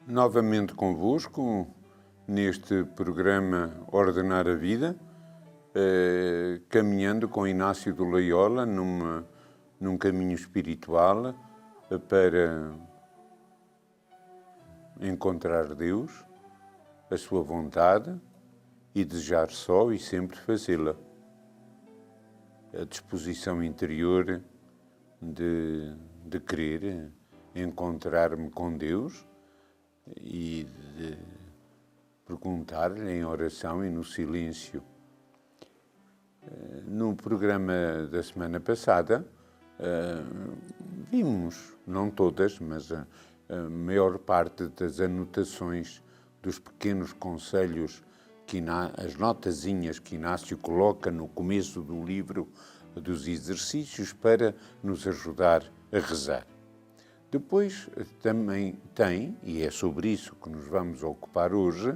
Novamente convosco, neste programa Ordenar a Vida, caminhando com Inácio de Loyola num caminho espiritual para encontrar Deus, a sua vontade e desejar só e sempre fazê-la. A disposição interior de querer encontrar-me com Deus e de perguntar-lhe em oração e no silêncio. No programa da semana passada, vimos, não todas, mas a maior parte das anotações dos pequenos conselhos, as notazinhas que Inácio coloca no começo do livro dos exercícios para nos ajudar a rezar. Depois também tem, e é sobre isso que nos vamos ocupar hoje,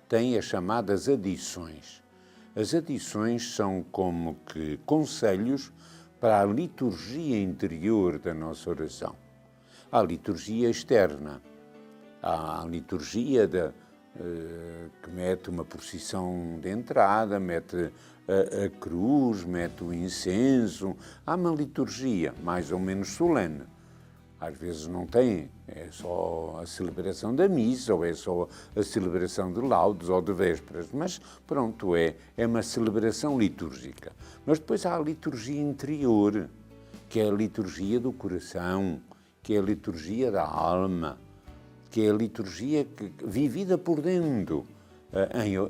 tem as chamadas adições. As adições são como que conselhos para a liturgia interior da nossa oração. Há a liturgia externa, há a liturgia que mete uma procissão de entrada, mete a cruz, mete o incenso. Há uma liturgia mais ou menos solene. Às vezes não tem, é só a celebração da missa, ou é só a celebração de laudes ou de vésperas, mas pronto, é uma celebração litúrgica. Mas depois há a liturgia interior, que é a liturgia do coração, que é a liturgia da alma, que é a liturgia vivida por dentro,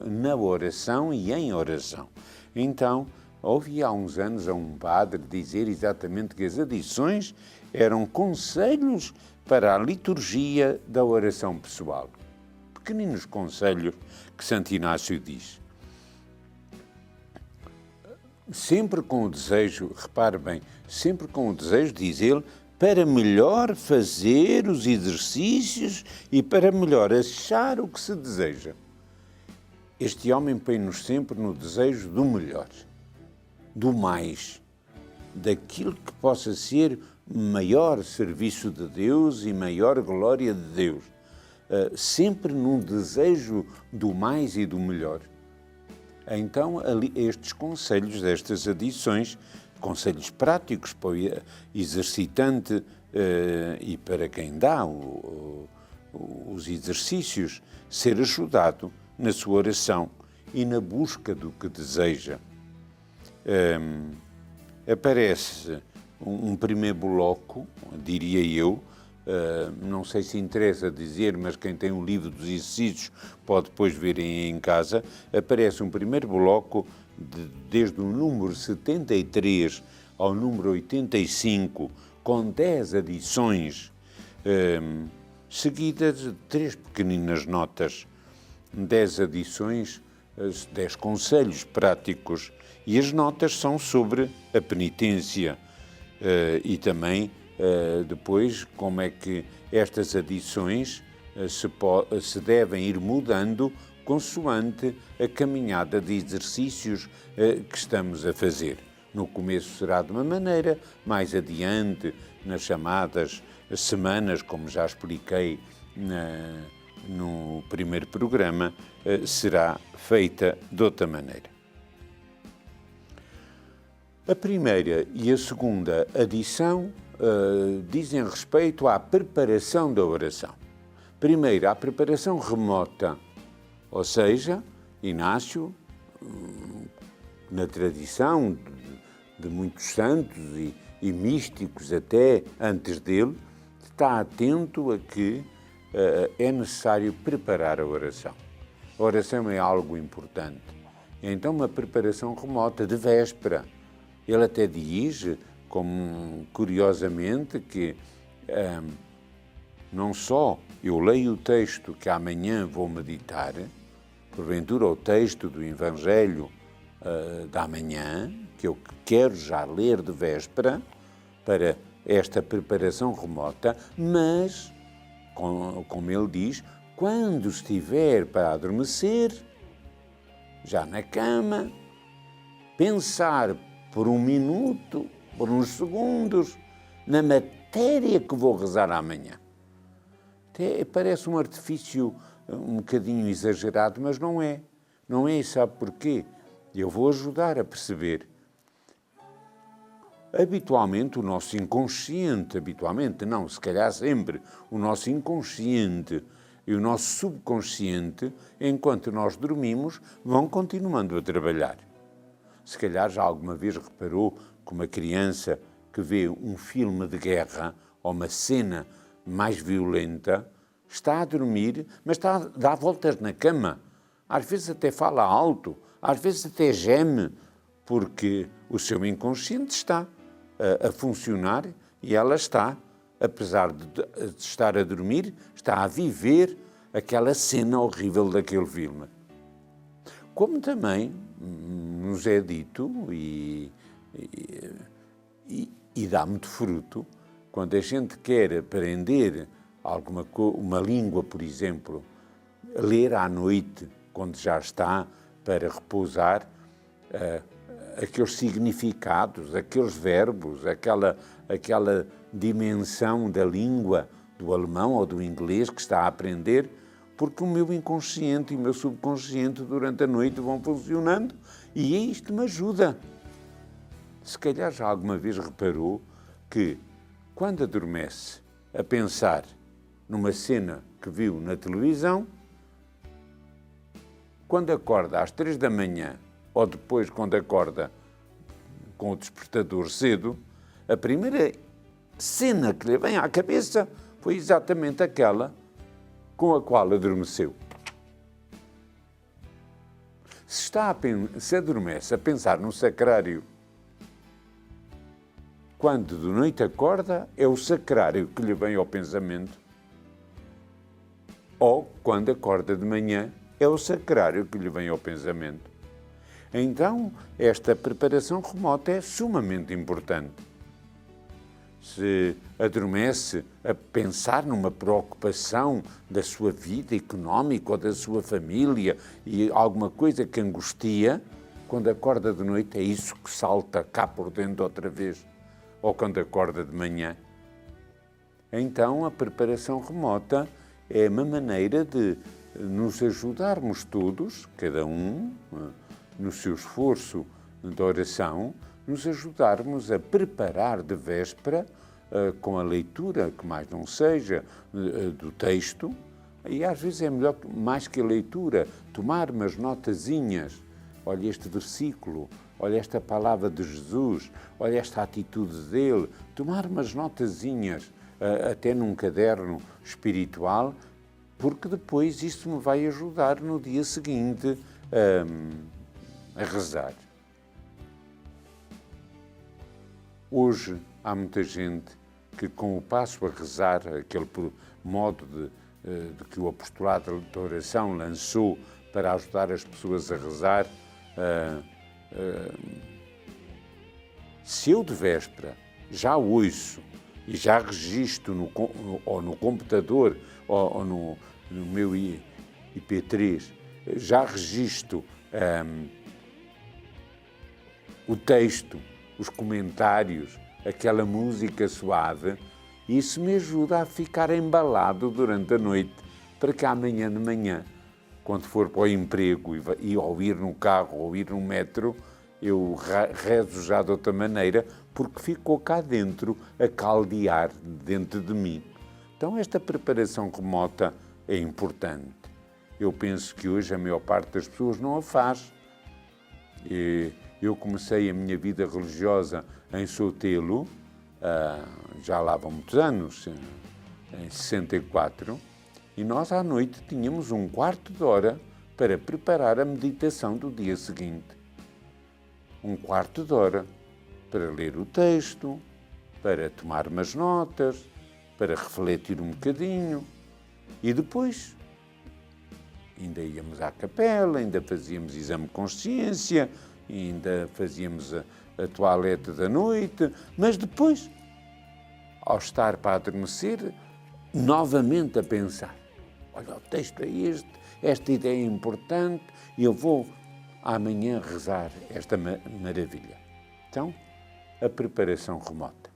na oração e em oração. Então, ouvi há uns anos a um padre dizer exatamente que as adições eram conselhos para a liturgia da oração pessoal. Pequeninos conselhos que Santo Inácio diz. Sempre com o desejo, repare bem, sempre com o desejo, diz ele, para melhor fazer os exercícios e para melhor achar o que se deseja. Este homem põe-nos sempre no desejo do melhor, do mais, daquilo que possa ser maior serviço de Deus e maior glória de Deus, sempre num desejo do mais e do melhor. Então, estes conselhos, destas adições, conselhos práticos para o exercitante e para quem dá os exercícios, ser ajudado na sua oração e na busca do que deseja. Aparece um primeiro bloco, diria eu, não sei se interessa dizer, mas quem tem um livro dos exercícios pode depois ver em casa, aparece um primeiro bloco desde o número 73 ao número 85, com 10 adições, seguidas de 3 pequeninas notas, 10 adições, 10 conselhos práticos, e as notas são sobre a penitência e também depois como é que estas adições se devem ir mudando consoante a caminhada de exercícios que estamos a fazer. No começo será de uma maneira, mais adiante, nas chamadas semanas, como já expliquei no primeiro programa, será feita de outra maneira. A primeira e a segunda adição dizem respeito à preparação da oração. Primeiro, a preparação remota, ou seja, Inácio, na tradição de muitos santos e místicos até antes dele, está atento a que é necessário preparar a oração. A oração é algo importante. Então, uma preparação remota de véspera. Ele até diz, como curiosamente, que não só eu leio o texto que amanhã vou meditar, porventura o texto do Evangelho da manhã, que eu quero já ler de véspera, para esta preparação remota, mas, como ele diz, quando estiver para adormecer, já na cama, pensar por um minuto, por uns segundos, na matéria que vou rezar amanhã. Até parece um artifício um bocadinho exagerado, mas não é. Não é, e sabe porquê? Eu vou ajudar a perceber. Habitualmente, o nosso inconsciente, se calhar sempre, o nosso inconsciente e o nosso subconsciente, enquanto nós dormimos, vão continuando a trabalhar. Se calhar já alguma vez reparou que uma criança que vê um filme de guerra ou uma cena mais violenta está a dormir, mas está a dar voltas na cama. Às vezes até fala alto, às vezes até geme, porque o seu inconsciente está a funcionar e ela está, apesar de estar a dormir, está a viver aquela cena horrível daquele filme. Como também nos é dito e dá muito fruto, quando a gente quer aprender uma língua, por exemplo, ler à noite, quando já está para repousar, aqueles significados, aqueles verbos, aquela dimensão da língua, do alemão ou do inglês que está a aprender, porque o meu inconsciente e o meu subconsciente durante a noite vão funcionando e isto me ajuda. Se calhar já alguma vez reparou que, quando adormece a pensar numa cena que viu na televisão, quando acorda às 3 da manhã, ou depois quando acorda com o despertador cedo, a primeira cena que lhe vem à cabeça foi exatamente aquela com a qual adormeceu. Se adormece a pensar no sacrário, quando de noite acorda, é o sacrário que lhe vem ao pensamento, ou quando acorda de manhã, é o sacrário que lhe vem ao pensamento. Então, esta preparação remota é sumamente importante. Se adormece a pensar numa preocupação da sua vida económica ou da sua família e alguma coisa que angustia, quando acorda de noite é isso que salta cá por dentro outra vez, ou quando acorda de manhã. Então, a preparação remota é uma maneira de nos ajudarmos todos, cada um no seu esforço de oração, nos ajudarmos a preparar de véspera, com a leitura, que mais não seja, do texto, e às vezes é melhor, mais que a leitura, tomar umas notazinhas. Olha este versículo, olha esta palavra de Jesus, olha esta atitude dele, tomar umas notazinhas, até num caderno espiritual, porque depois isso me vai ajudar no dia seguinte a rezar. Hoje há muita gente que, com o passo a rezar, aquele modo de que o apostolado da oração lançou para ajudar as pessoas a rezar, se eu de véspera já ouço e já registro ou no computador ou no meu IP3, já registro o texto, os comentários, aquela música suave, isso me ajuda a ficar embalado durante a noite, para que amanhã de manhã, quando for para o emprego e ou ir no carro ou ir no metro, eu rezo já de outra maneira, porque ficou cá dentro a caldear dentro de mim. Então esta preparação remota é importante. Eu penso que hoje a maior parte das pessoas não a faz. Eu comecei a minha vida religiosa em Sotelo, já lá vão muitos anos, em 64, e nós à noite tínhamos um quarto de hora para preparar a meditação do dia seguinte. Um quarto de hora para ler o texto, para tomar umas notas, para refletir um bocadinho, e depois ainda íamos à capela, ainda fazíamos exame de consciência, ainda fazíamos a toalete da noite, mas depois, ao estar para adormecer, novamente a pensar, olha, o texto é este, esta ideia é importante, e eu vou amanhã rezar esta maravilha. Então, a preparação remota,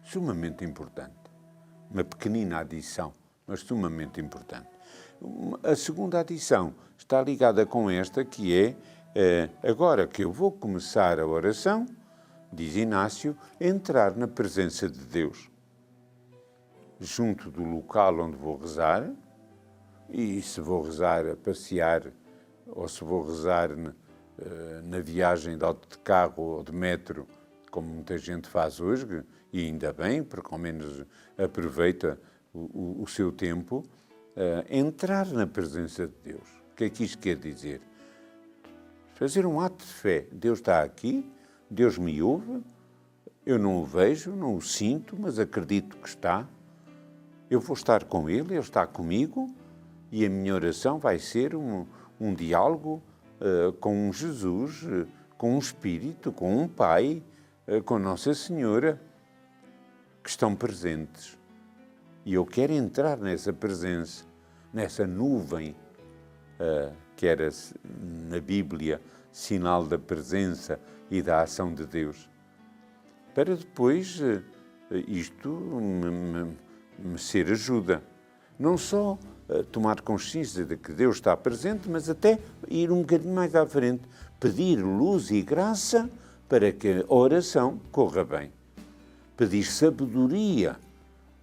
sumamente importante. uma pequenina adição, mas sumamente importante. A segunda adição está ligada com esta, que é, agora que eu vou começar a oração, diz Inácio, entrar na presença de Deus, junto do local onde vou rezar, e se vou rezar a passear, ou se vou rezar na viagem de autocarro ou de metro, como muita gente faz hoje, e ainda bem, porque ao menos aproveita o seu tempo, entrar na presença de Deus. O que é que isto quer dizer? Fazer um ato de fé. Deus está aqui, Deus me ouve, eu não o vejo, não o sinto, mas acredito que está. Eu vou estar com Ele, Ele está comigo, e a minha oração vai ser um diálogo com um Jesus, com um Espírito, com um Pai, com Nossa Senhora, que estão presentes. E eu quero entrar nessa presença, nessa nuvem, que era na Bíblia sinal da presença e da ação de Deus, para depois isto me ser ajuda. Não só tomar consciência de que Deus está presente, mas até ir um bocadinho mais à frente, pedir luz e graça para que a oração corra bem. Pedir sabedoria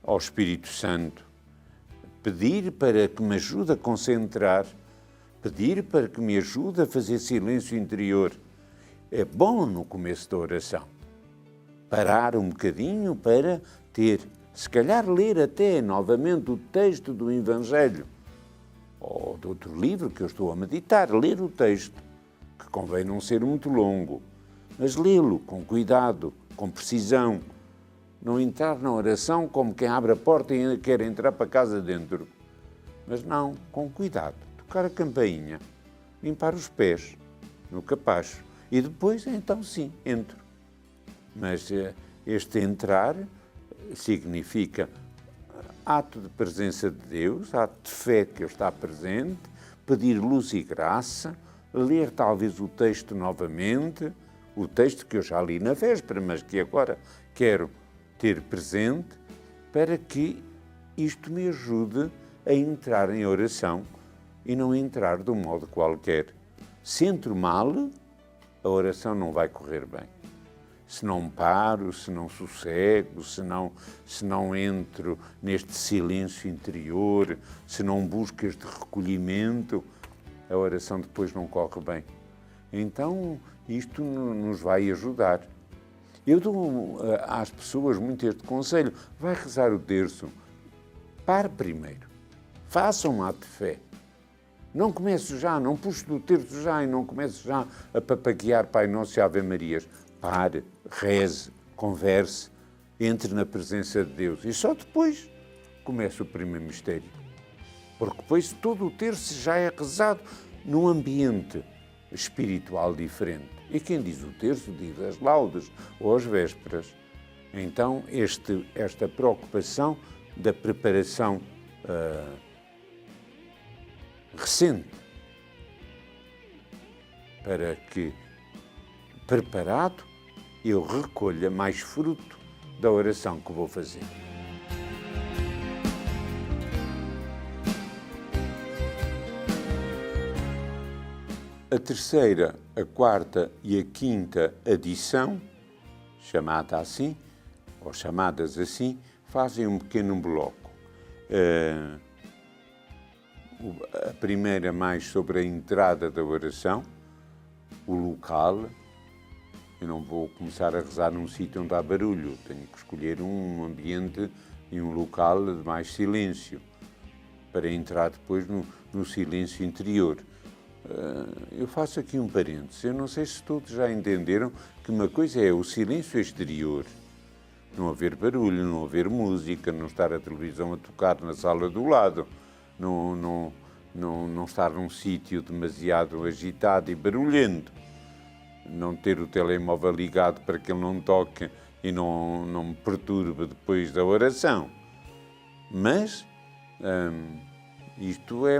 ao Espírito Santo, pedir para que me ajude a concentrar, pedir para que me ajude a fazer silêncio interior. É bom no começo da oração parar um bocadinho para ter, se calhar ler até novamente o texto do Evangelho ou de outro livro que eu estou a meditar, ler o texto, que convém não ser muito longo, mas lê-lo com cuidado, com precisão. Não entrar na oração como quem abre a porta e quer entrar para casa dentro. Mas não, com cuidado. Tocar a campainha, limpar os pés no capacho e depois, então sim, entro. Mas este entrar significa ato de presença de Deus, ato de fé que Ele está presente, pedir luz e graça, ler talvez o texto novamente, o texto que eu já li na véspera, mas que agora quero ter presente, para que isto me ajude a entrar em oração e não entrar de um modo qualquer. Se entro mal, a oração não vai correr bem. Se não paro, se não sossego, se não entro neste silêncio interior, se não busco este recolhimento, a oração depois não corre bem. Então, isto nos vai ajudar. Eu dou às pessoas muito este conselho: vai rezar o terço, pare primeiro, faça um ato de fé. Não comece já, não puxe do terço já e não comece já a papaguear Pai Nosso e Ave Marias. Pare, reze, converse, entre na presença de Deus e só depois começa o primeiro mistério. Porque depois todo o terço já é rezado num ambiente espiritual diferente. E quem diz o terço diz as laudes ou as vésperas. Então esta preocupação da preparação recente, para que, preparado, eu recolha mais fruto da oração que vou fazer. A terceira, a quarta e a quinta adição, chamada assim, ou chamadas assim, fazem um pequeno bloco. A primeira mais sobre a entrada da oração, o local. Eu não vou começar a rezar num sítio onde há barulho, tenho que escolher um ambiente e um local de mais silêncio, para entrar depois no silêncio interior. Eu faço aqui um parênteses, eu não sei se todos já entenderam que uma coisa é o silêncio exterior, não haver barulho, não haver música, não estar a televisão a tocar na sala do lado, não estar num sítio demasiado agitado e barulhento, não ter o telemóvel ligado para que ele não toque e não me perturbe depois da oração. Mas isto é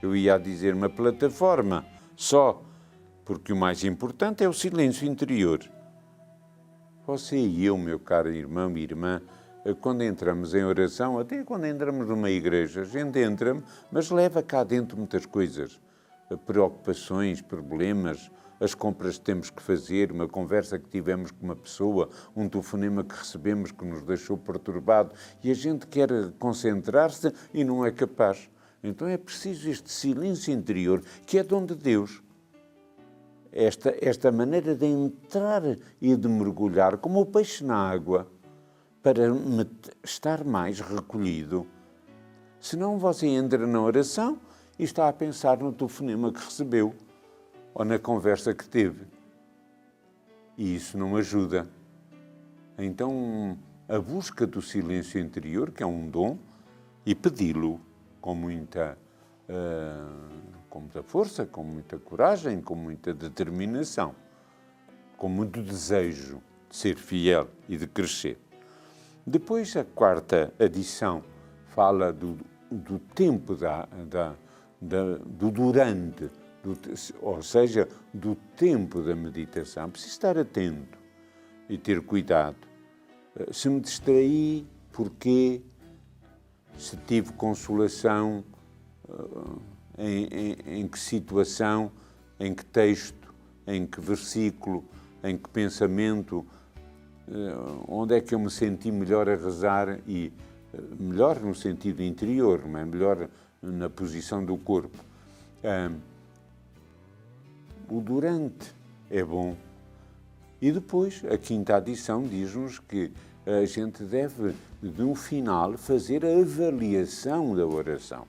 eu ia dizer uma plataforma só, porque o mais importante é o silêncio interior. Você e eu, meu caro irmão e irmã, quando entramos em oração, até quando entramos numa igreja, a gente entra, mas leva cá dentro muitas coisas, preocupações, problemas, as compras que temos que fazer, uma conversa que tivemos com uma pessoa, um telefonema que recebemos que nos deixou perturbado, e a gente quer concentrar-se e não é capaz. Então é preciso este silêncio interior, que é dom de Deus. Esta maneira de entrar e de mergulhar, como o peixe na água, para estar mais recolhido. Senão você entra na oração e está a pensar no telefonema que recebeu ou na conversa que teve. E isso não ajuda. Então, a busca do silêncio interior, que é um dom, e pedi-lo com muita força, com muita coragem, com muita determinação, com muito desejo de ser fiel e de crescer. Depois, a quarta adição fala do tempo, do durante, ou seja, do tempo da meditação. Preciso estar atento e ter cuidado. Se me distraí, porquê? Se tive consolação, em que situação, em que texto, em que versículo, em que pensamento, onde é que eu me senti melhor a rezar e melhor no sentido interior, não é? Melhor na posição do corpo. O durante é bom. E depois, a quinta adição diz-nos que a gente deve, no final, fazer a avaliação da oração.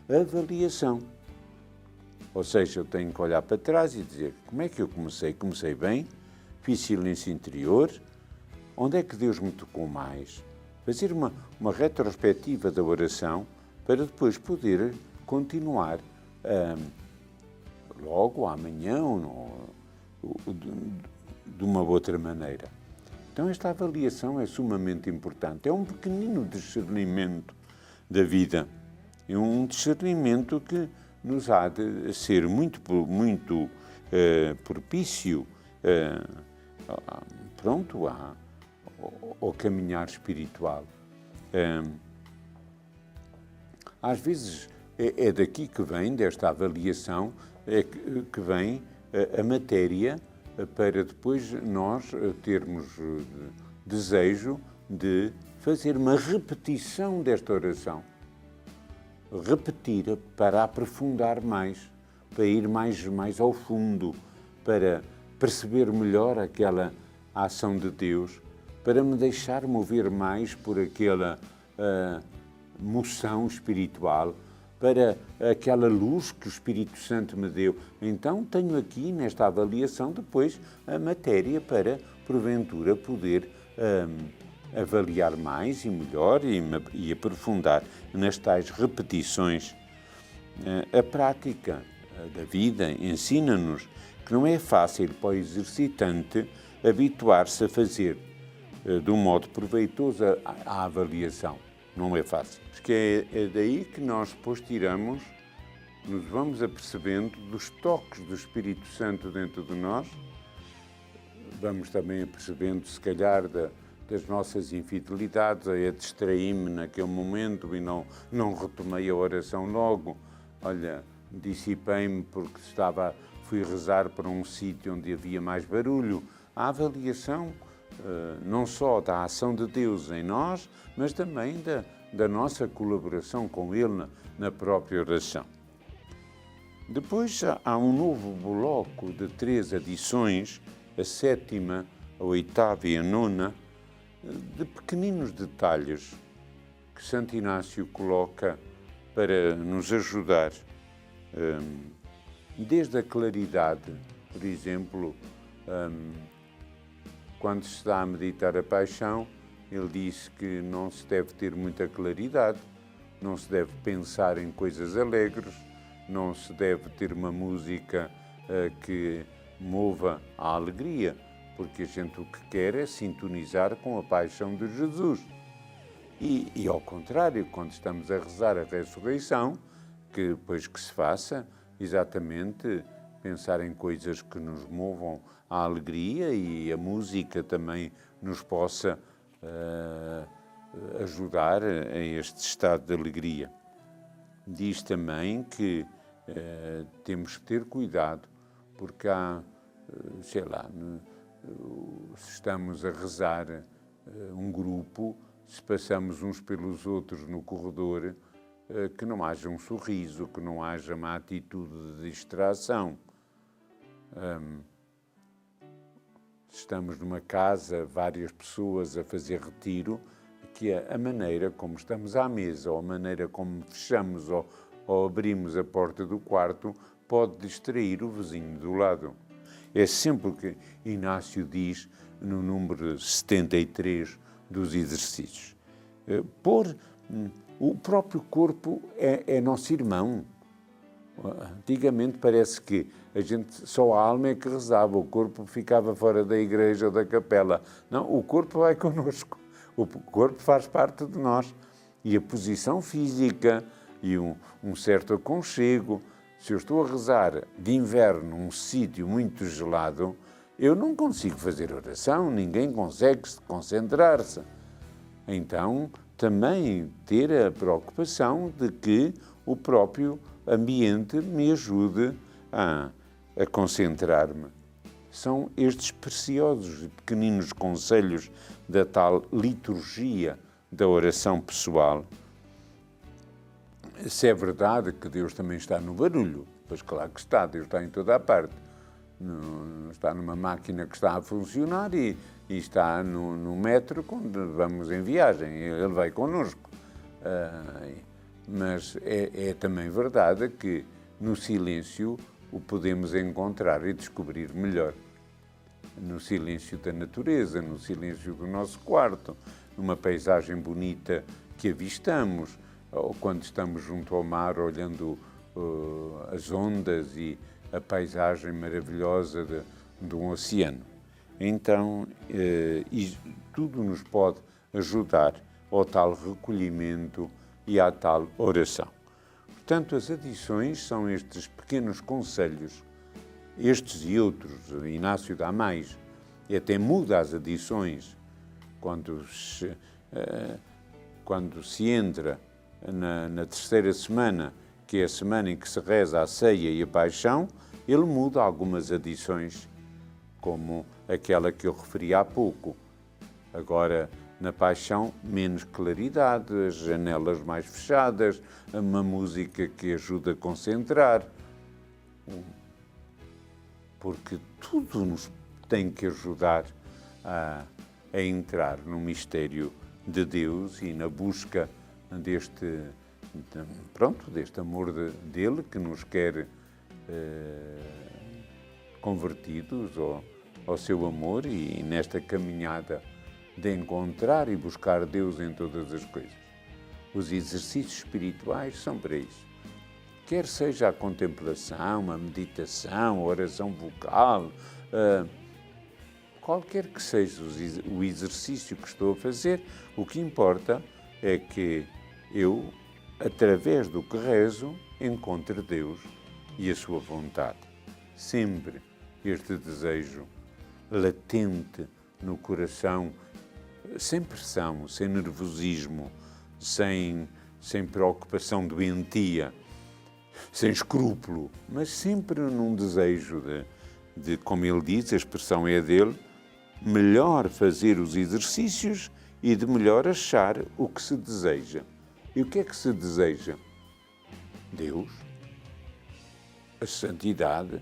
Avaliação. Ou seja, eu tenho que olhar para trás e dizer como é que eu comecei? Comecei bem, fiz silêncio interior, onde é que Deus me tocou mais? Fazer uma retrospectiva da oração para depois poder continuar logo, amanhã, de uma outra maneira. Então esta avaliação é sumamente importante. É um pequenino discernimento da vida. É um discernimento que nos há de ser muito propício ao caminhar espiritual. Às vezes é daqui que vem, desta avaliação, que vem a matéria para depois nós termos desejo de fazer uma repetição desta oração. Repetir para aprofundar mais, para ir mais ao fundo, para perceber melhor aquela ação de Deus, para me deixar mover mais por aquela moção espiritual, para aquela luz que o Espírito Santo me deu. Então tenho aqui nesta avaliação depois a matéria para, porventura, poder avaliar mais e melhor e aprofundar nas tais repetições. A prática da vida ensina-nos que não é fácil para o exercitante habituar-se a fazer de um modo proveitoso a avaliação. Não é fácil. Porque é daí que nós depois nos vamos apercebendo dos toques do Espírito Santo dentro de nós, vamos também apercebendo, se calhar, das nossas infidelidades, eu distraí-me naquele momento e não retomei a oração logo. Olha, dissipei-me porque fui rezar para um sítio onde havia mais barulho. A avaliação não só da ação de Deus em nós, mas também da nossa colaboração com Ele na própria oração. Depois há um novo bloco de 3 adições, a 7ª, a 8ª e a 9ª, de pequeninos detalhes que Santo Inácio coloca para nos ajudar. Desde a claridade, por exemplo, quando se está a meditar a paixão, ele disse que não se deve ter muita claridade, não se deve pensar em coisas alegres, não se deve ter uma música que mova a alegria, porque a gente o que quer é sintonizar com a paixão de Jesus. E ao contrário, quando estamos a rezar a ressurreição, que depois que se faça, exatamente pensar em coisas que nos movam à alegria e a música também nos possa ajudar a este estado de alegria. Diz também que temos que ter cuidado, porque há, sei lá, se estamos a rezar um grupo, se passamos uns pelos outros no corredor, que não haja um sorriso, que não haja uma atitude de distração. Se estamos numa casa, várias pessoas a fazer retiro, que a maneira como estamos à mesa, ou a maneira como fechamos ou abrimos a porta do quarto, pode distrair o vizinho do lado. É sempre o que Inácio diz no número 73 dos exercícios. O próprio corpo é nosso irmão. Antigamente parece que só a alma é que rezava, o corpo ficava fora da igreja ou da capela. Não, o corpo vai connosco, o corpo faz parte de nós. E a posição física e um certo aconchego. Se eu estou a rezar de inverno num sítio muito gelado, eu não consigo fazer oração, ninguém consegue concentrar-se. Então, também ter a preocupação de que o próprio ambiente me ajude a concentrar-me. São estes preciosos e pequeninos conselhos da tal liturgia da oração pessoal. Se é verdade que Deus também está no barulho, pois claro que está, Deus está em toda a parte. Está numa máquina que está a funcionar e está no metro quando vamos em viagem, ele vai connosco. Mas é também verdade que no silêncio o podemos encontrar e descobrir melhor. No silêncio da natureza, no silêncio do nosso quarto, numa paisagem bonita que avistamos, ou quando estamos junto ao mar olhando as ondas e a paisagem maravilhosa de um oceano. Então, tudo nos pode ajudar ao tal recolhimento e à tal oração. Portanto, as adições são estes pequenos conselhos, estes e outros. Inácio dá mais, e até muda as adições quando se entra na terceira semana, que é a semana em que se reza a ceia e a paixão, ele muda algumas adições, como aquela que eu referi há pouco. Agora, na paixão, menos claridade, as janelas mais fechadas, uma música que ajuda a concentrar. Porque tudo nos tem que ajudar a entrar no mistério de Deus e na busca deste amor dele que nos quer convertidos ao seu amor e nesta caminhada de encontrar e buscar Deus em todas as coisas. Os exercícios espirituais são para isso. Quer seja a contemplação, a meditação, a oração vocal, qualquer que seja o exercício que estou a fazer, o que importa é que eu, através do que rezo, encontre Deus e a sua vontade. Sempre este desejo latente no coração, sem pressão, sem nervosismo, sem preocupação doentia, sem escrúpulo, mas sempre num desejo de, como ele diz, a expressão é dele, melhor fazer os exercícios e de melhor achar o que se deseja. E o que é que se deseja? Deus, a santidade,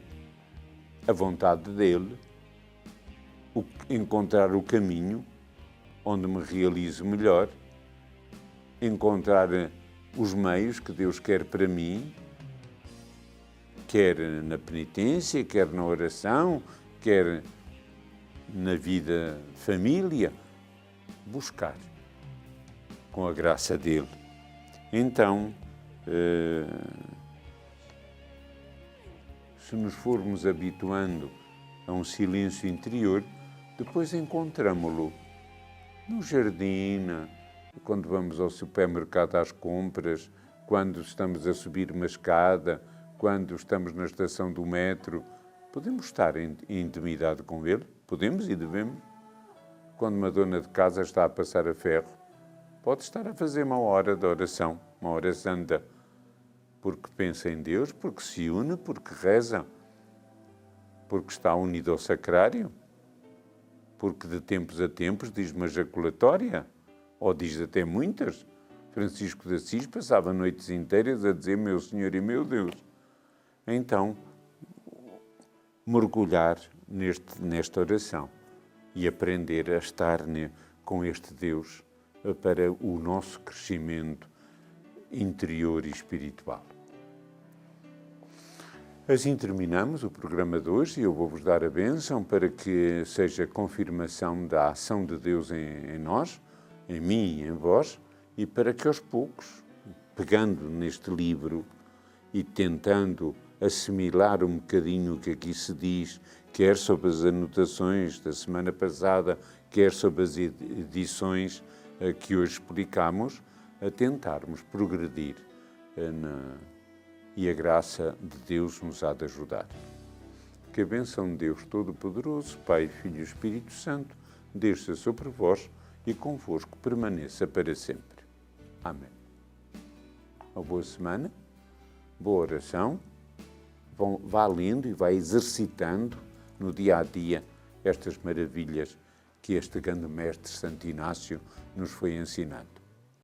a vontade dele, encontrar o caminho onde me realizo melhor, encontrar os meios que Deus quer para mim, quer na penitência, quer na oração, quer na vida família, buscar com a graça dele. Então, se nos formos habituando a um silêncio interior, depois encontramo-lo no jardim, quando vamos ao supermercado às compras, quando estamos a subir uma escada, quando estamos na estação do metro. Podemos estar em intimidade com ele, podemos e devemos. Quando uma dona de casa está a passar a ferro, Pode estar a fazer uma hora de oração, uma hora santa, porque pensa em Deus, porque se une, porque reza, porque está unido ao sacrário, porque de tempos a tempos diz uma jaculatória, ou diz até muitas. Francisco de Assis passava noites inteiras a dizer meu Senhor e meu Deus. Então, mergulhar nesta oração e aprender a estar com este Deus para o nosso crescimento interior e espiritual. Assim terminamos o programa de hoje e eu vou-vos dar a bênção para que seja confirmação da ação de Deus em nós, em mim e em vós, e para que aos poucos, pegando neste livro e tentando assimilar um bocadinho o que aqui se diz, quer sobre as anotações da semana passada, quer sobre as edições que hoje explicamos, a tentarmos progredir e a graça de Deus nos há de ajudar. Que a bênção de Deus Todo-Poderoso, Pai, Filho e Espírito Santo, desça sobre vós e convosco permaneça para sempre. Amém. Uma boa semana, boa oração, vá lendo e vá exercitando no dia a dia estas maravilhas que este grande mestre Santo Inácio nos foi ensinando.